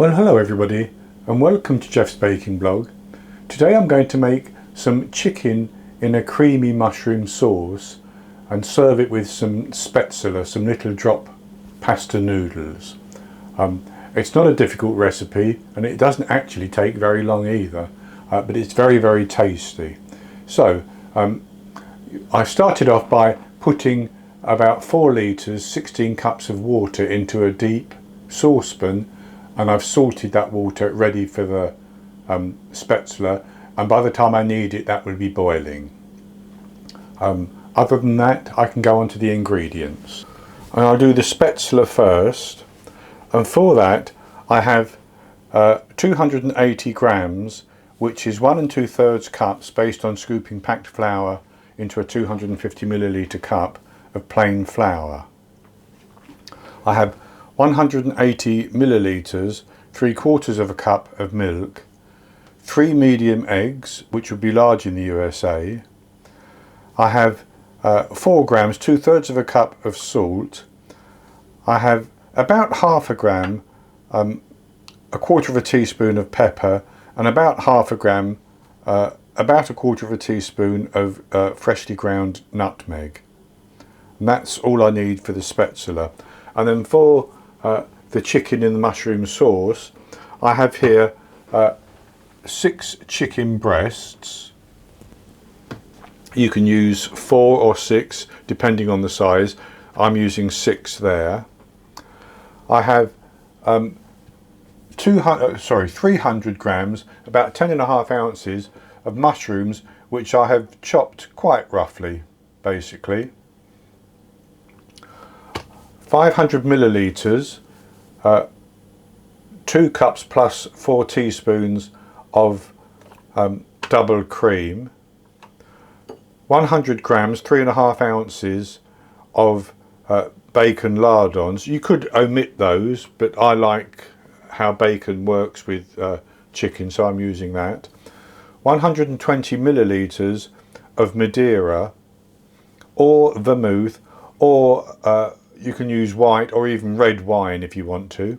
Well, hello everybody and welcome to Jeff's Baking Blog. Today I'm going to make some chicken in a creamy mushroom sauce and serve it with some Spaetzle, some little drop pasta noodles. It's not a difficult recipe and it doesn't actually take very long either, but it's very tasty. So I started off by putting about 4 litres, 16 cups of water into a deep saucepan, and I've salted that water ready for the Spaetzle, and by the time I need it that will be boiling. Other than that, I can go on to the ingredients. And I'll do the Spaetzle first, and for that I have 280 grams, which is 1 2/3 cups based on scooping packed flour into a 250 milliliter cup of plain flour. I have 180 milliliters, 3/4 of a cup of milk, 3 medium eggs, which would be large in the USA. I have 4 grams, 2/3 of a cup of salt. I have about half a gram, 1/4 of a teaspoon of pepper, and about half a gram, about 1/4 of a teaspoon of freshly ground nutmeg. And that's all I need for the Spaetzle. And then for the chicken in the mushroom sauce, I have here 6 chicken breasts. You can use 4 or 6 depending on the size. I'm using 6 there. I have 300 grams, about 10.5 ounces of mushrooms, which I have chopped quite roughly, basically. 500 milliliters, 2 cups plus 4 teaspoons of double cream, 100 grams, 3.5 ounces of bacon lardons. You could omit those, but I like how bacon works with chicken, so I'm using that. 120 milliliters of Madeira or vermouth, or you can use white or even red wine if you want to.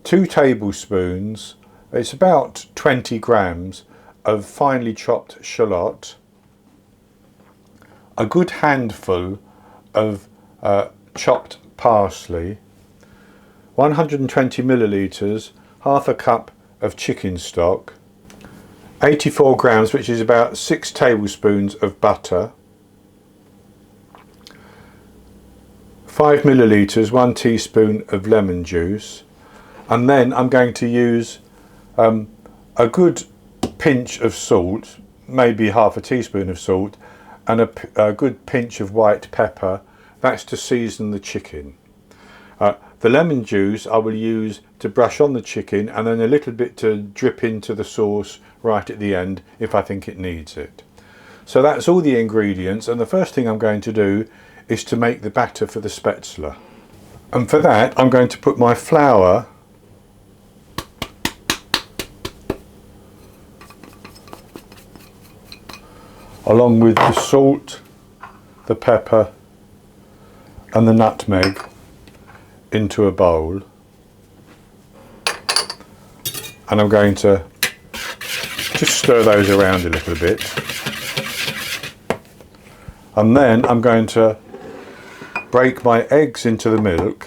2 tablespoons, it's about 20 grams of finely chopped shallot. A good handful of chopped parsley. 120 milliliters, half a cup of chicken stock. 84 grams, which is about 6 tablespoons of butter. 5 milliliters, 1 teaspoon of lemon juice, and then I'm going to use a good pinch of salt, maybe half a teaspoon of salt, and a good pinch of white pepper. That's to season the chicken. The lemon juice I will use to brush on the chicken, and then a little bit to drip into the sauce right at the end if I think it needs it. So that's all the ingredients, and the first thing I'm going to do is to make the batter for the Spaetzle. And for that I'm going to put my flour along with the salt, the pepper and the nutmeg into a bowl, and I'm going to just stir those around a little bit, and then I'm going to break my eggs into the milk,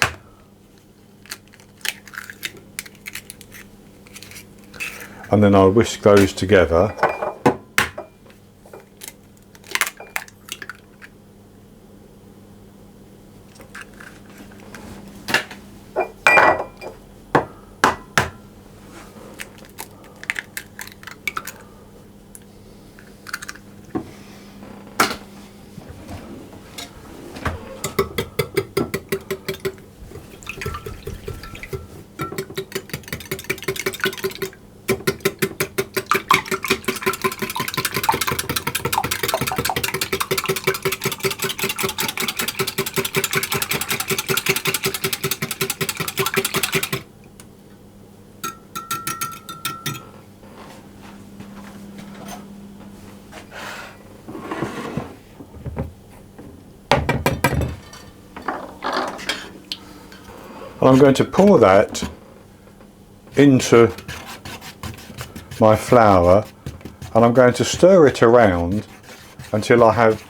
and then I'll whisk those together. I'm going to pour that into my flour, and I'm going to stir it around until I have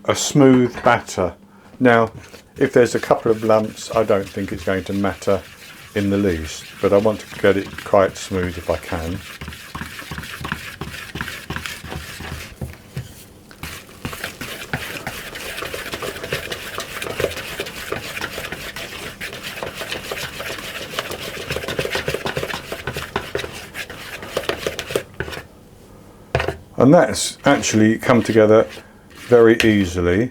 a smooth batter. Now, if there's a couple of lumps, I don't think it's going to matter in the least, but I want to get it quite smooth if I can. And that's actually come together very easily.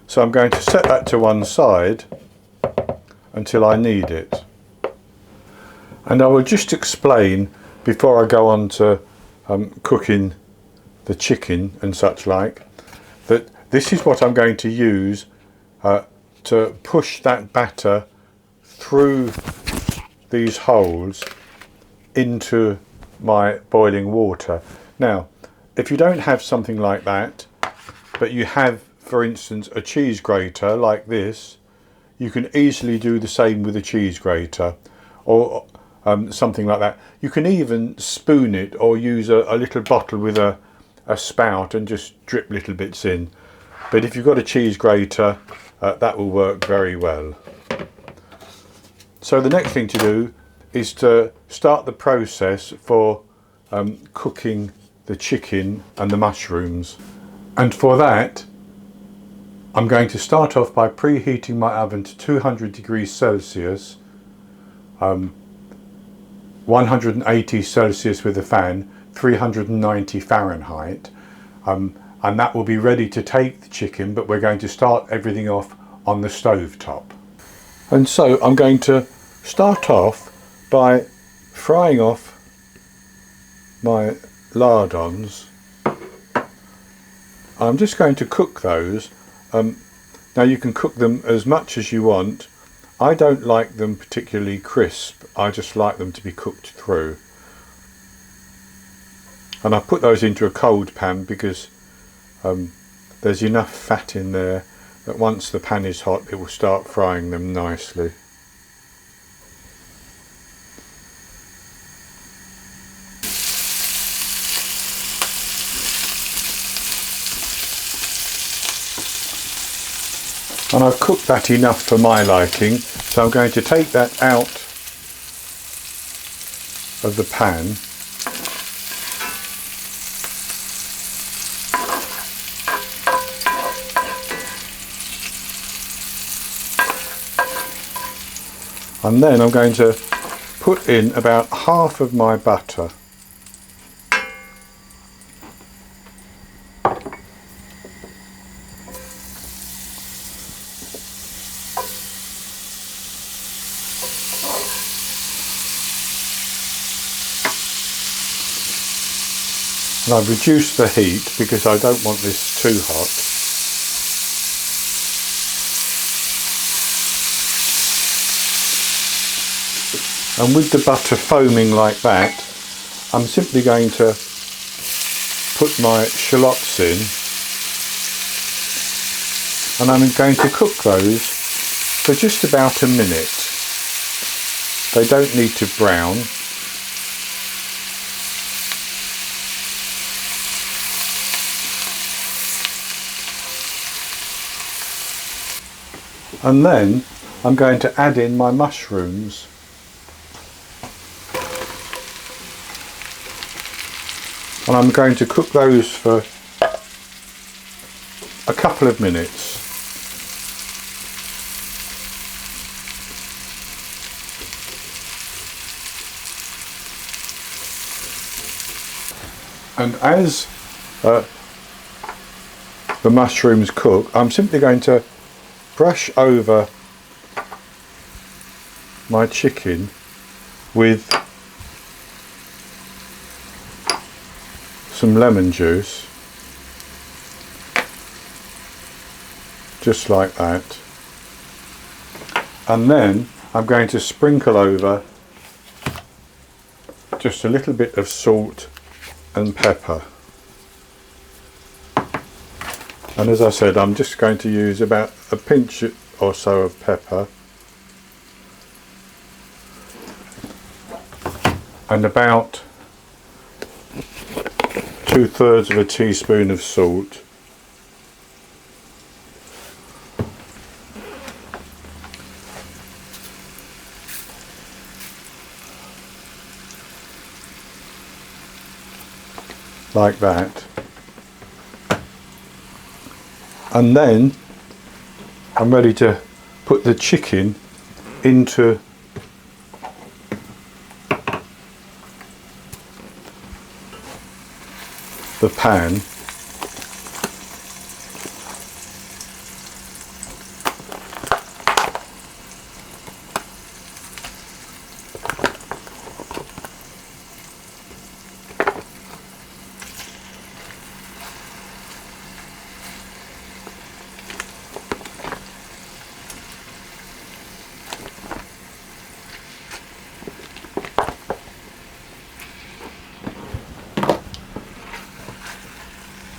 So I'm going to set that to one side until I need it. And I will just explain before I go on to cooking the chicken and such like, that this is what I'm going to use to push that batter through these holes into my boiling water. Now, if you don't have something like that, but you have, for instance, a cheese grater like this, you can easily do the same with a cheese grater, or something like that. You can even spoon it or use a little bottle with a spout and just drip little bits in. But if you've got a cheese grater, that will work very well. So the next thing to do is to start the process for cooking the chicken and the mushrooms. And for that, I'm going to start off by preheating my oven to 200 degrees Celsius, 180 Celsius with a fan, 390 Fahrenheit, and that will be ready to take the chicken, but we're going to start everything off on the stove top. And so I'm going to start off by frying off my lardons. I'm just going to cook those. Now you can cook them as much as you want. I don't like them particularly crisp, I just like them to be cooked through. And I put those into a cold pan because there's enough fat in there that once the pan is hot it will start frying them nicely. And I've cooked that enough for my liking, so I'm going to take that out of the pan. And then I'm going to put in about half of my butter. And I've reduced the heat because I don't want this too hot. And with the butter foaming like that, I'm simply going to put my shallots in, and I'm going to cook those for just about a minute. They don't need to brown. And then I'm going to add in my mushrooms. And I'm going to cook those for a couple of minutes. And as the mushrooms cook, I'm simply going to brush over my chicken with some lemon juice, just like that, and then I'm going to sprinkle over just a little bit of salt and pepper. And as I said, I'm just going to use about a pinch or so of pepper. and about 2/3 of a teaspoon of salt. Like that. And then I'm ready to put the chicken into the pan.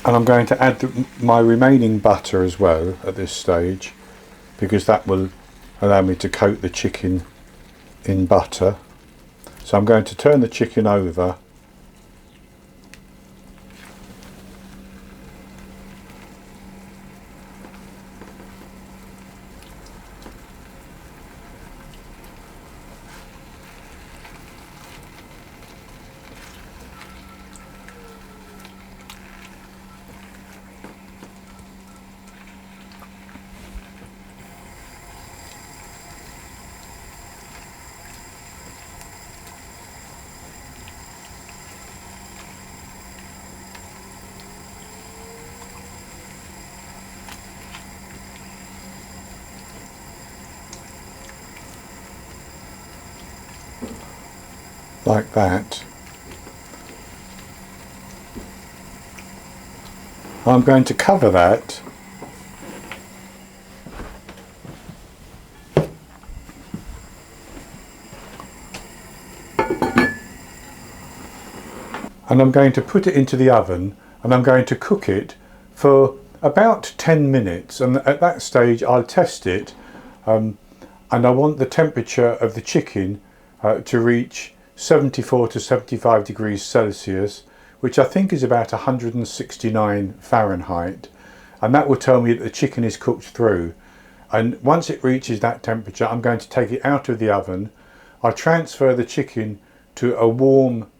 And I'm going to add my remaining butter as well at this stage, because that will allow me to coat the chicken in butter. So I'm going to turn the chicken over like that. I'm going to cover that and I'm going to put it into the oven, and I'm going to cook it for about 10 minutes, and at that stage I'll test it, and I want the temperature of the chicken to reach 74 to 75 degrees Celsius, which I think is about 169 Fahrenheit, and that will tell me that the chicken is cooked through. And once it reaches that temperature, I'm going to take it out of the oven. I'll transfer the chicken to a warm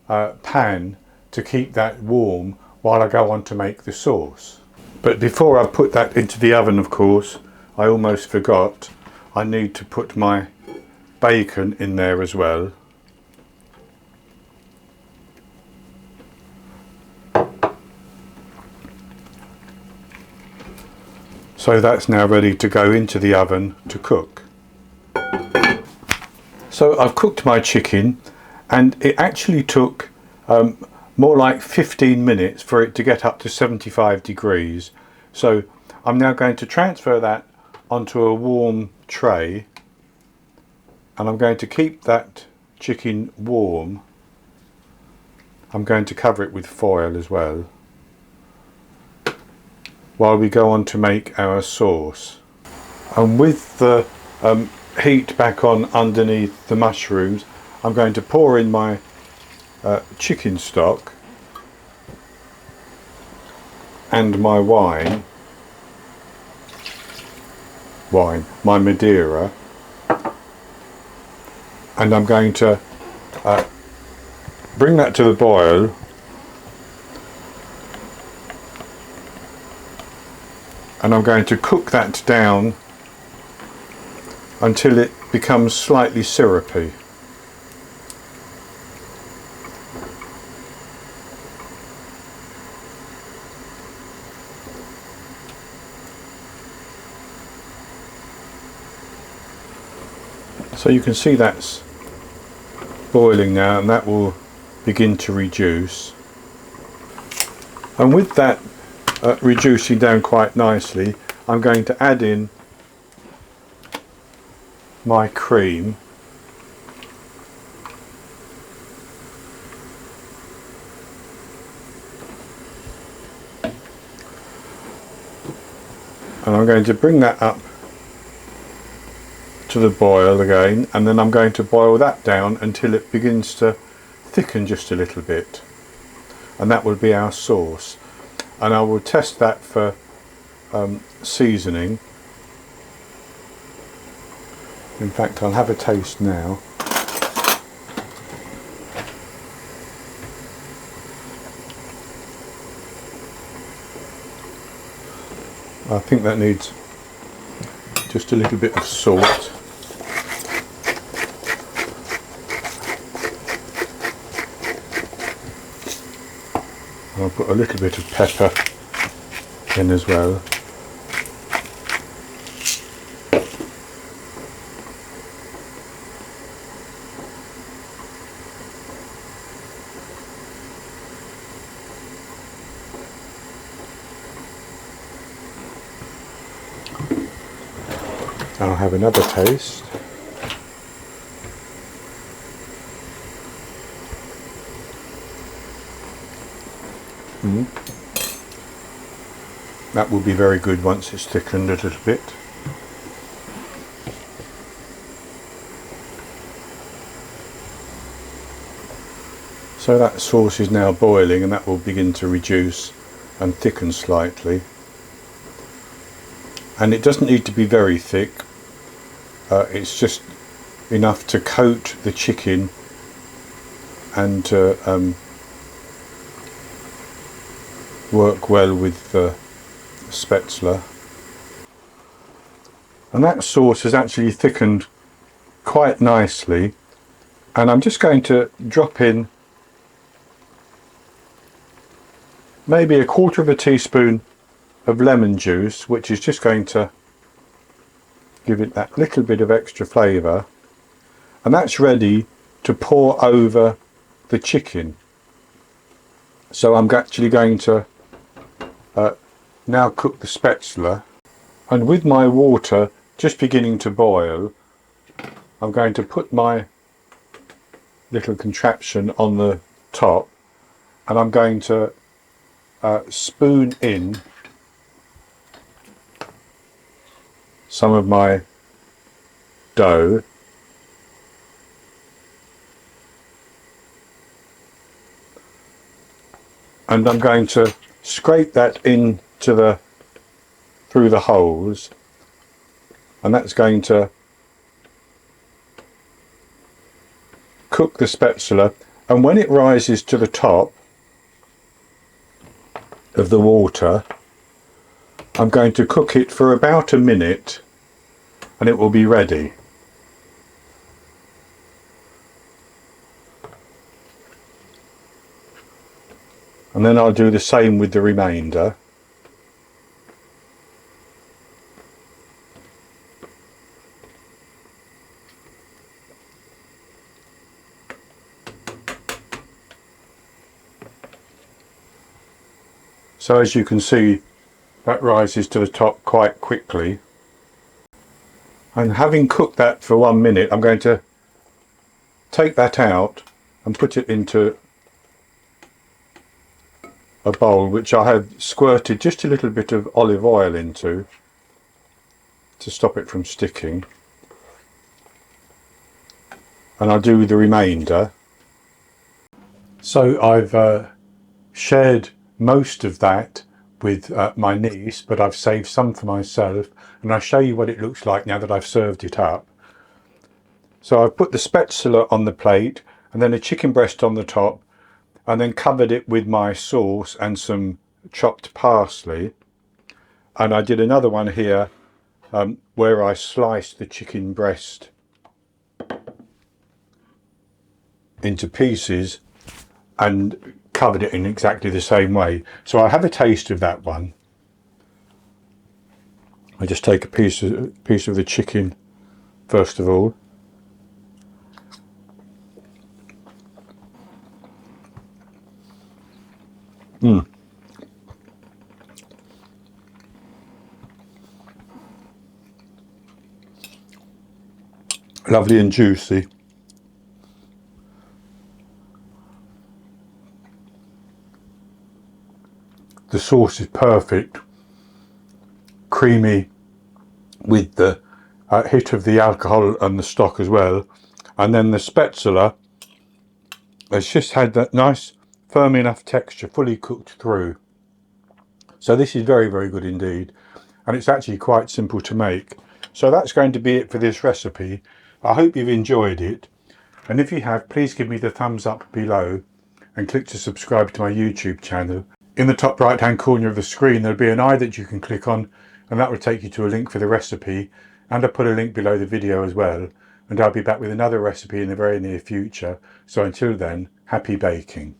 pan to keep that warm while I go on to make the sauce. But before I put that into the oven, of course, I almost forgot, I need to put my bacon in there as well. So that's now ready to go into the oven to cook. So I've cooked my chicken, and it actually took more like 15 minutes for it to get up to 75 degrees. So I'm now going to transfer that onto a warm tray, and I'm going to keep that chicken warm. I'm going to cover it with foil as well while we go on to make our sauce. And with the heat back on underneath the mushrooms, I'm going to pour in my chicken stock and my my Madeira, and I'm going to bring that to the boil, and I'm going to cook that down until it becomes slightly syrupy. So you can see that's boiling now, and that will begin to reduce. And with that reducing down quite nicely, I'm going to add in my cream. And I'm going to bring that up to the boil again, and then I'm going to boil that down until it begins to thicken just a little bit, and that will be our sauce. And I will test that for seasoning. In fact, I'll have a taste now. I think that needs just a little bit of salt. I'll put a little bit of pepper in as well. I'll have another taste. That will be very good once it's thickened a little bit. So that sauce is now boiling, and that will begin to reduce and thicken slightly. And it doesn't need to be very thick. It's just enough to coat the chicken and to work well with the Spaetzle. And that sauce has actually thickened quite nicely, and I'm just going to drop in maybe a quarter of a teaspoon of lemon juice, which is just going to give it that little bit of extra flavour, and that's ready to pour over the chicken. So I'm actually going to now cook the Spaetzle, and with my water just beginning to boil, I'm going to put my little contraption on the top, and I'm going to spoon in some of my dough, and I'm going to scrape that into through the holes, and that's going to cook the Spaetzle. And when it rises to the top of the water, I'm going to cook it for about a minute, and it will be ready. And then I'll do the same with the remainder. So as you can see, that rises to the top quite quickly. And having cooked that for 1 minute, I'm going to take that out and put it into a bowl, which I have squirted just a little bit of olive oil into to stop it from sticking. And I'll do the remainder. So I've shared most of that with my niece, but I've saved some for myself, and I'll show you what it looks like now that I've served it up. So I've put the Spaetzle on the plate, and then a chicken breast on the top, and then covered it with my sauce and some chopped parsley. And I did another one here where I sliced the chicken breast into pieces and covered it in exactly the same way. So I'll have a taste of that one. I just take a piece of the chicken first of all. Lovely and juicy. The sauce is perfect, creamy with the hit of the alcohol and the stock as well. And then the Spaetzle It's just had that nice firm enough texture, fully cooked through. So this is very, very good indeed. And it's actually quite simple to make. So that's going to be it for this recipe. I hope you've enjoyed it. And if you have, please give me the thumbs up below and click to subscribe to my YouTube channel. In the top right hand corner of the screen there'll be an eye that you can click on, and that will take you to a link for the recipe, and I'll put a link below the video as well. And I'll be back with another recipe in the very near future. So until then, happy baking.